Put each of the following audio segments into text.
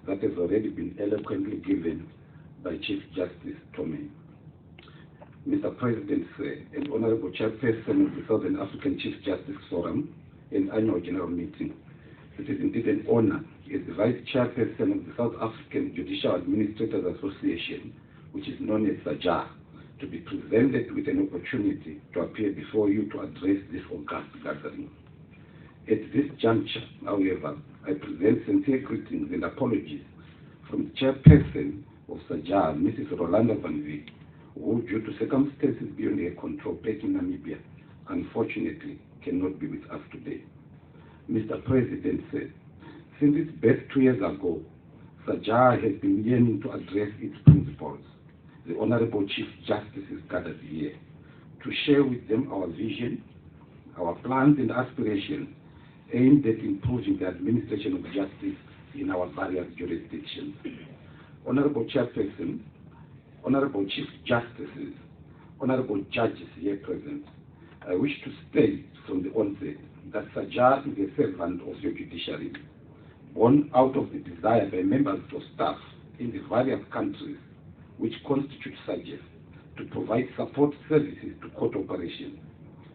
that has already been eloquently given by Chief Justice Tomei. Mr. President, and Honorable Chairperson of the Southern African Chief Justice Forum and Annual General Meeting, it is indeed an honor as the Vice Chairperson of the South African Judicial Administrators Association, which is known as SAJAA, to be presented with an opportunity to appear before you to address this august gathering. At this juncture, however, I present sincere greetings and apologies from the Chairperson of SAJAA, Mrs. Rolanda Van Wyk, who, due to circumstances beyond her control back in Namibia, unfortunately cannot be with us today. Mr. President said, since its birth 2 years ago, SAJAA has been yearning to address its principals, the Honorable Chief Justices gathered here, to share with them our vision, our plans and aspirations aimed at improving the administration of justice in our various jurisdictions. Honorable Chairperson, Honorable Chief Justices, Honorable Judges here present, I wish to state from the onset that SAJAA is a servant of your judiciary, born out of the desire by members of staff in the various countries which constitute SAJAA to provide support services to court operations,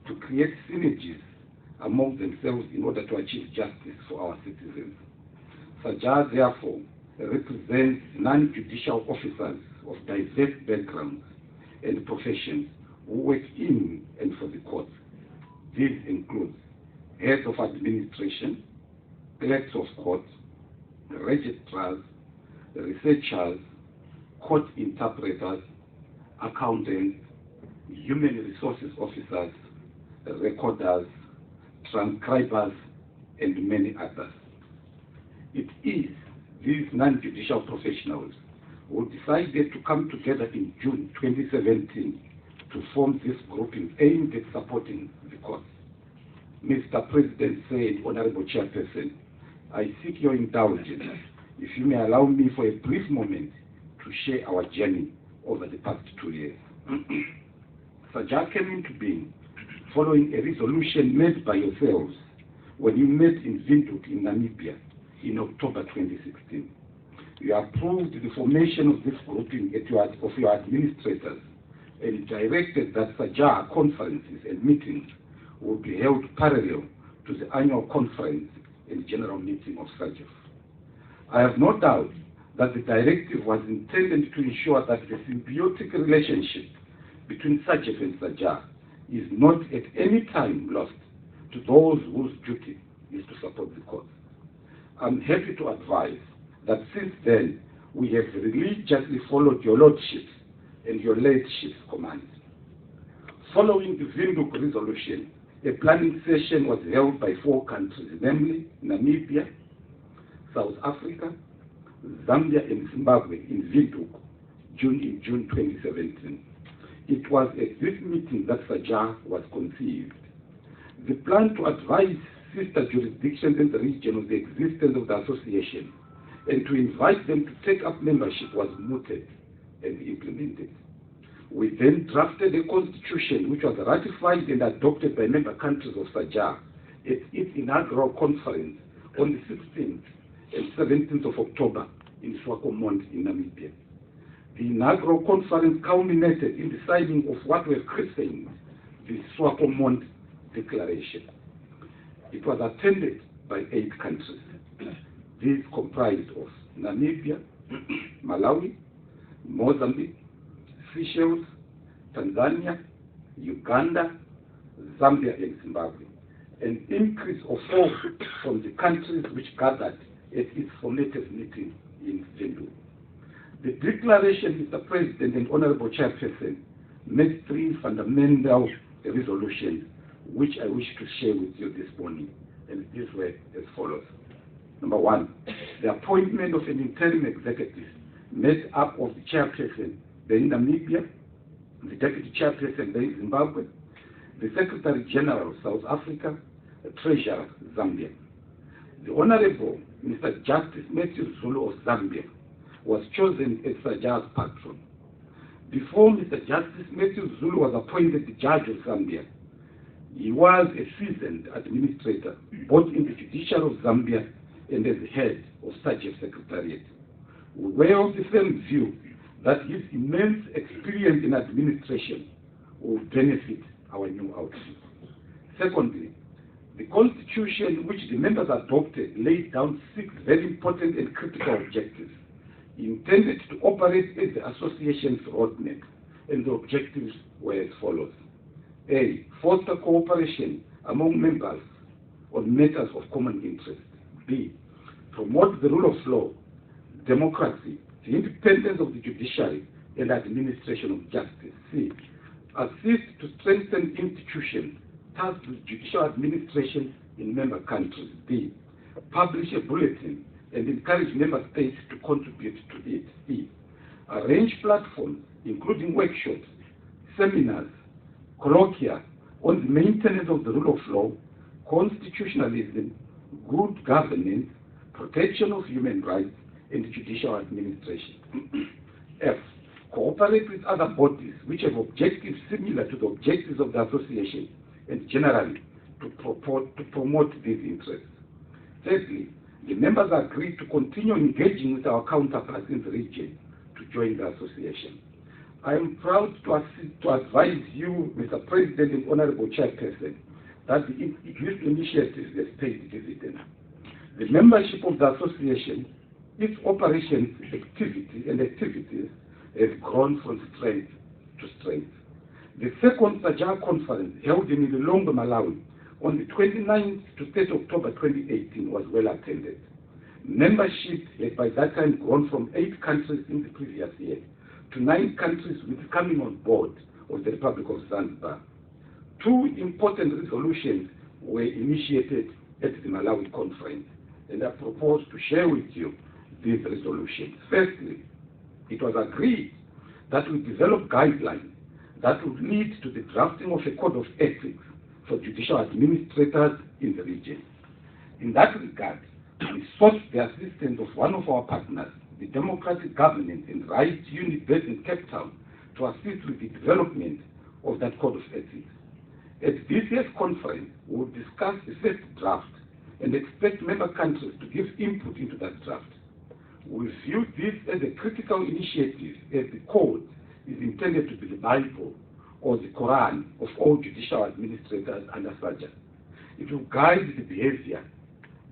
to create synergies among themselves in order to achieve justice for our citizens. SAJAA, therefore, represents non-judicial officers of diverse backgrounds and professions who work in and for the court. These include heads of administration, clerks of court, registrars, researchers, court interpreters, accountants, human resources officers, recorders, transcribers, and many others. It is these non-judicial professionals who decided to come together in June 2017 to form this grouping aimed at supporting the court. Mr. President said, Honorable Chairperson, I seek your indulgence, if you may allow me for a brief moment to share our journey over the past 2 years. SAJAA came into being following a resolution made by yourselves when you met in Windhoek in Namibia in October 2016. You approved the formation of this grouping of your administrators and directed that SAJAA conferences and meetings will be held parallel to the annual conference and general meeting of SAJAA. I have no doubt that the directive was intended to ensure that the symbiotic relationship between SAJAA and SAJAA is not at any time lost to those whose duty is to support the court. I'm happy to advise that since then we have religiously followed your lordships and your lateship's commands. Following the Windhoek resolution, a planning session was held by 4 countries, namely Namibia, South Africa, Zambia, and Zimbabwe in Windhoek, in June 2017. It was at this meeting that SAJAA was conceived. The plan to advise sister jurisdictions in the region of the existence of the association and to invite them to take up membership was mooted and implemented. We then drafted a constitution which was ratified and adopted by member countries of SAJAA at its inaugural conference on the 16th and 17th of October in Swakopmund in Namibia. The inaugural conference culminated in the signing of what was christened the Swakopmund Declaration. It was attended by 8 countries. These comprised of Namibia, Malawi, Mozambique, Seychelles, Tanzania, Uganda, Zambia, and Zimbabwe, an increase of 4 from the countries which gathered at its formative meeting in Windhoek. The declaration, Mr. President and Honorable Chairperson, made 3 fundamental resolutions which I wish to share with you this morning, and these were as follows. Number 1, the appointment of an interim executive made up of the chairperson there in Namibia, the deputy chairperson there in Zimbabwe, the Secretary General of South Africa, the Treasurer Zambia. The Honorable Mr. Justice Matthew Zulu of Zambia was chosen as SAJAA's patron. Before Mr. Justice Matthew Zulu was appointed the Judge of Zambia, he was a seasoned administrator, both in the judiciary of Zambia and as the head of SAJAA Secretariat. We were of the firm view that his immense experience in administration will benefit our new outfit. Secondly, the Constitution which the members adopted laid down 6 very important and critical objectives intended to operate as the association's roadmap, and the objectives were as follows. A. Foster cooperation among members on matters of common interest. B. Promote the rule of law, democracy, the independence of the judiciary, and administration of justice. C. Assist to strengthen institutions tasked with judicial administration in member countries. D. Publish a bulletin and encourage member states to contribute to it. E. Arrange platforms, including workshops, seminars, colloquia on the maintenance of the rule of law, constitutionalism, good governance, protection of human rights, and judicial administration. F. Cooperate with other bodies which have objectives similar to the objectives of the association, and generally to promote these interests. Thirdly, the members agreed to continue engaging with our counterparts in the region to join the association. I am proud to advise you, Mr. President and Honorable Chairperson, that this initiative has paid dividends. The membership of the association, its operations, activities have grown from strength to strength. The second SAJAA conference held in Lilongwe, Malawi, on the 29th to 3rd October 2018 was well attended. Membership had by that time grown from 8 countries in the previous year to 9 countries with coming on board of the Republic of Zanzibar. 2 important resolutions were initiated at the Malawi conference, and I propose to share with you these resolutions. Firstly, it was agreed that we develop guidelines that would lead to the drafting of a code of ethics for judicial administrators in the region. In that regard, we sought the assistance of one of our partners, the Democratic Governance and Rights Unit based in Cape Town, to assist with the development of that code of ethics. At this year's conference, we will discuss the first draft and expect member countries to give input into that draft. We view this as a critical initiative, as the code is intended to be the Bible or the Quran of all judicial administrators under SAJAA. It will guide the behavior,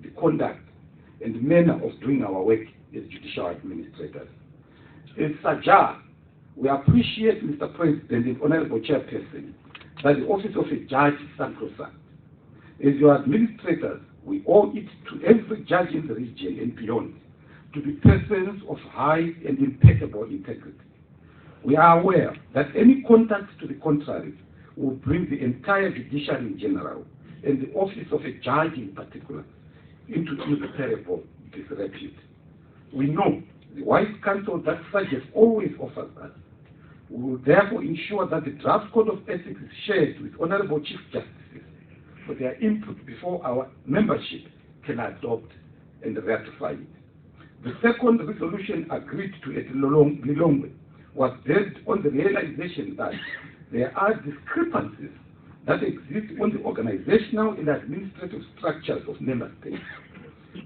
the conduct, and the manner of doing our work as judicial administrators. As SAJAA, we appreciate, Mr. President and Honorable Chairperson, that the office of a judge is sacrosanct. As your administrators, we owe it to every judge in the region and beyond to be persons of high and impeccable integrity. We are aware that any contact to the contrary will bring the entire judiciary in general and the office of a judge in particular into irreparable disrepute. We know the wise counsel that SAJAA always offers us. We will therefore ensure that the draft code of ethics is shared with Honorable Chief Justices for their input before our membership can adopt and ratify it. The second resolution agreed to at Lilongwe was based on the realization that there are discrepancies that exist on the organizational and administrative structures of member states.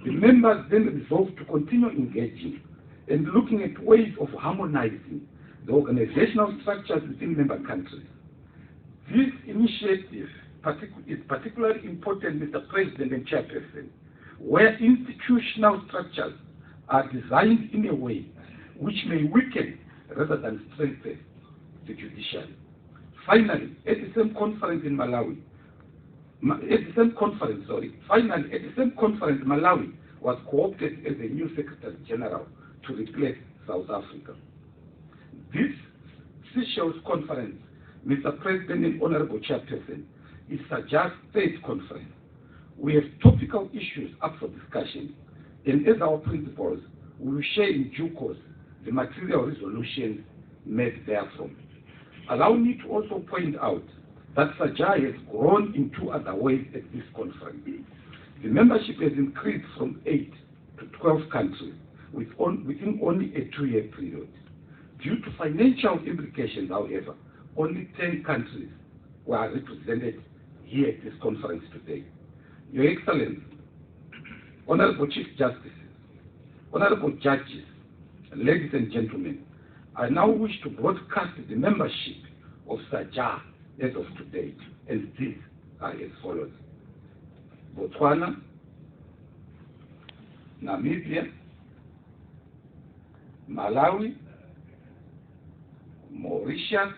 The members then resolved to continue engaging and looking at ways of harmonizing the organizational structures within member countries. This initiative is particularly important, Mr. President and Chairperson, where institutional structures are designed in a way which may weaken rather than strengthen the judiciary. Finally, at the same conference, Malawi was co-opted as a new Secretary General to replace South Africa. This Seychelles conference, Mr. President and Honorable Chairperson, is SAJAA's 3rd conference. We have topical issues up for discussion, and as our principals, we will share in due course the material resolutions made therefrom. Allow me to also point out that SAJAA has grown in 2 other ways at this conference. The membership has increased from 8 to 12 countries within only a 2-year period. Due to financial implications, however, only 10 countries were represented here at this conference today. Your Excellency, Honorable Chief Justices, Honorable Judges, ladies and gentlemen, I now wish to broadcast the membership of SAJAA as of today, and these are as follows: Botswana, Namibia, Malawi, Mauritius,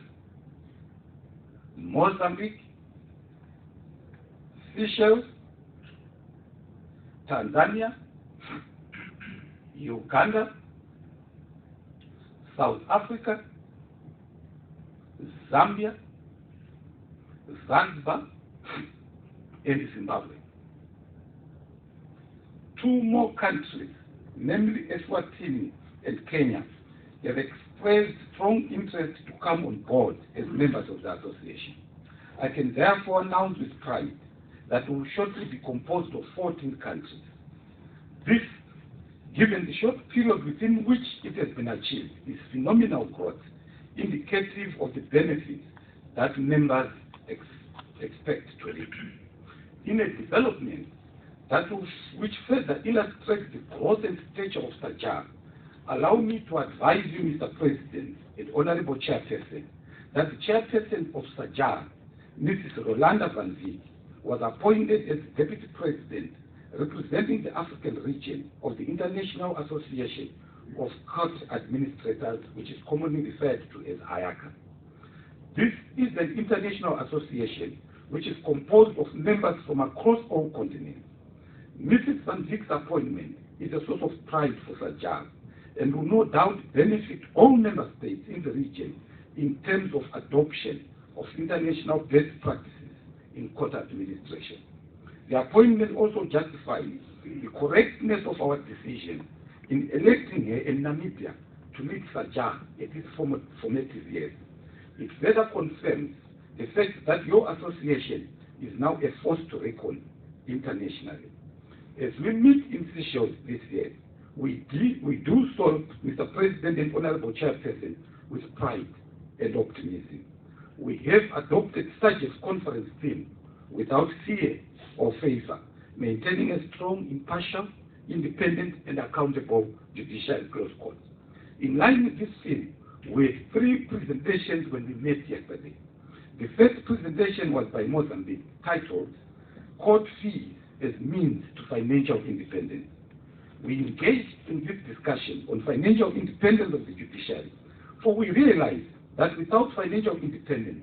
Mozambique, Seychelles, Tanzania, Uganda, South Africa, Zambia, Zanzibar, and Zimbabwe. Two more countries, namely Eswatini and Kenya, have expressed strong interest to come on board as members of the association. I can therefore announce with pride that we will shortly be composed of 14 countries. This, given the short period within which it has been achieved, is phenomenal growth, indicative of the benefits that members expect to reap. In a development which further illustrates the growth and stature of SAJAA, allow me to advise you, Mr. President and Honorable Chairperson, that the Chairperson of SAJAA, Mrs. Rolanda Van Vick, was appointed as Deputy President representing the African region of the International Association of Court Administrators, which is commonly referred to as IACA. This is an international association which is composed of members from across all continents. Mrs. Van Vick's appointment is a source of pride for SAJAA and will no doubt benefit all member states in the region in terms of adoption of international best practices in court administration. The appointment also justifies the correctness of our decision in electing her in Namibia to lead SAJAA at its formative years. It further confirms the fact that your association is now a force to reckon internationally. As we meet in Seychelles this year, we do so, Mr. President and Honorable Chairperson, with pride and optimism. We have adopted such a conference theme without fear or favor, maintaining a strong, impartial, independent, and accountable judicial close court. In line with this theme, we had 3 presentations when we met yesterday. The first presentation was by Mozambique, titled Court Fees as Means to Financial Independence. We engaged in this discussion on financial independence of the judiciary, for we realized that without financial independence,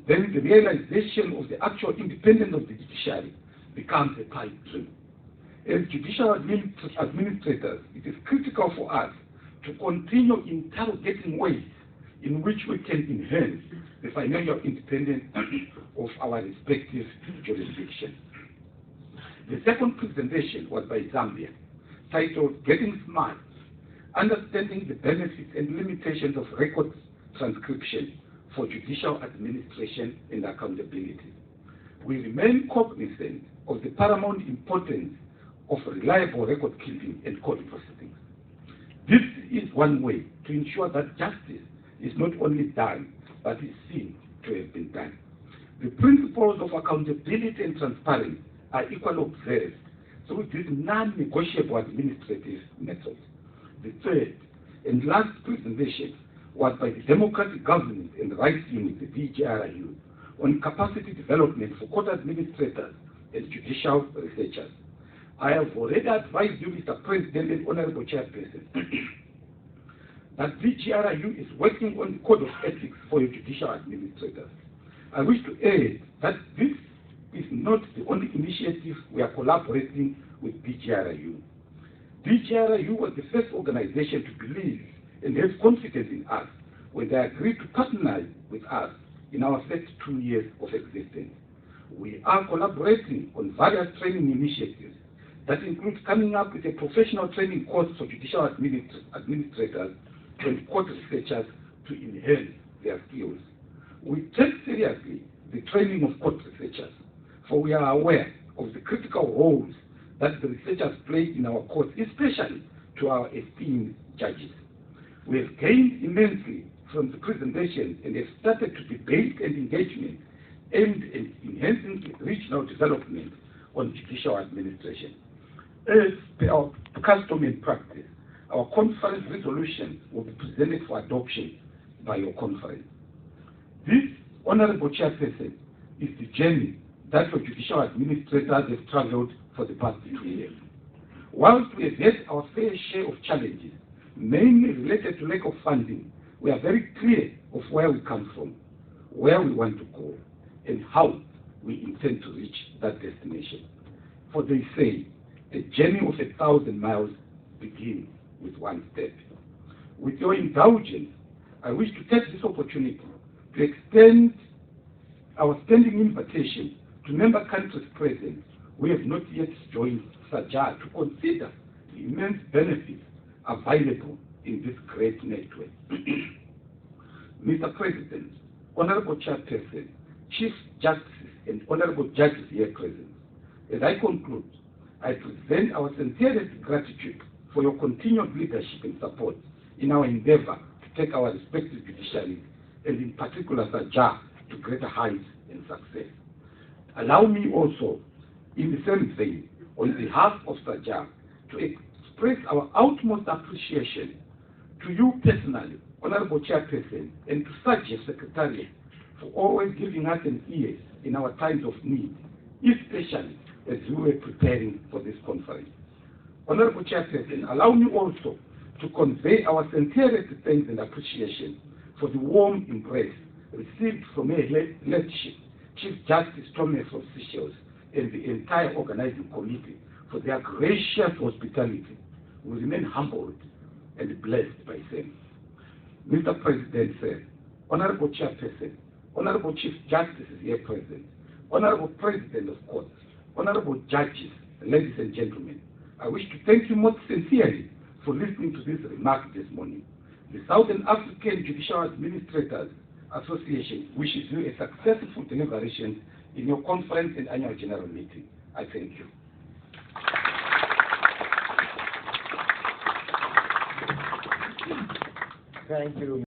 then the realization of the actual independence of the judiciary becomes a pipe dream. As judicial administrators, it is critical for us to continue interrogating ways in which we can enhance the financial independence of our respective jurisdictions. The second presentation was by Zambia, titled Getting Smart, Understanding the Benefits and Limitations of Record Transcription for Judicial Administration and Accountability. We remain cognizant of the paramount importance of reliable record keeping and court proceedings. This is one way to ensure that justice is not only done, but is seen to have been done. The principles of accountability and transparency are equally observed through this non-negotiable administrative method. The third and last presentation was by the Democratic Governance and Rights Unit, the DGRU, on capacity development for court administrators and judicial researchers. I have already advised you, Mr. President and Honorable Chairperson, that DGRU is working on the Code of Ethics for your judicial administrators. I wish to add that this is not the only initiative we are collaborating with DGRU. DGRU was the first organization to believe and have confidence in us when they agreed to partner with us in our first 2 years of existence. We are collaborating on various training initiatives that include coming up with a professional training course for judicial administrators and court researchers to enhance their skills. We take seriously the training of court researchers, for we are aware of the critical roles that the researchers play in our courts, especially to our esteemed judges. We have gained immensely from the presentation and have started to debate and engagement aimed at enhancing regional development on judicial administration. As per our custom and practice, our conference resolution will be presented for adoption by your conference. This, Honorable Chairperson, is the journey that your judicial administrators have traveled for the past 2 years. Whilst we have had our fair share of challenges, mainly related to lack of funding, we are very clear of where we come from, where we want to go, and how we intend to reach that destination. For they say, a journey of 1,000 miles begins with one step. With your indulgence, I wish to take this opportunity to extend our standing invitation to member countries present who have not yet joined SAJAA to consider the immense benefits available in this great network. Mr. President, Honorable Chairperson, Chief Justices, and Honorable Judges here present, as I conclude, I present our sincerest gratitude for your continued leadership and support in our endeavor to take our respective judiciaries, and in particular SAJAA, to greater heights and success. Allow me also, in the same vein, on behalf of SAJAA, to express our utmost appreciation to you personally, Honorable Chairperson, and to SAJAA Secretariat for always giving us an ear in our times of need, especially as we were preparing for this conference. Honorable Chairperson, allow me also to convey our sincerest thanks and appreciation for the warm embrace received from her leadership, Chief Justice Tommy of Seychelles, and the entire organizing committee for their gracious hospitality. We remain humbled and blessed by them. Mr. President, sir, Honorable Chairperson, Honorable Chief Justices here present, Honorable President of Courts, Honorable Judges, ladies and gentlemen, I wish to thank you most sincerely for listening to this remark this morning. The Southern African Judicial Administrators Association wishes you a successful deliberation in your conference and annual general meeting. I thank you. Thank you,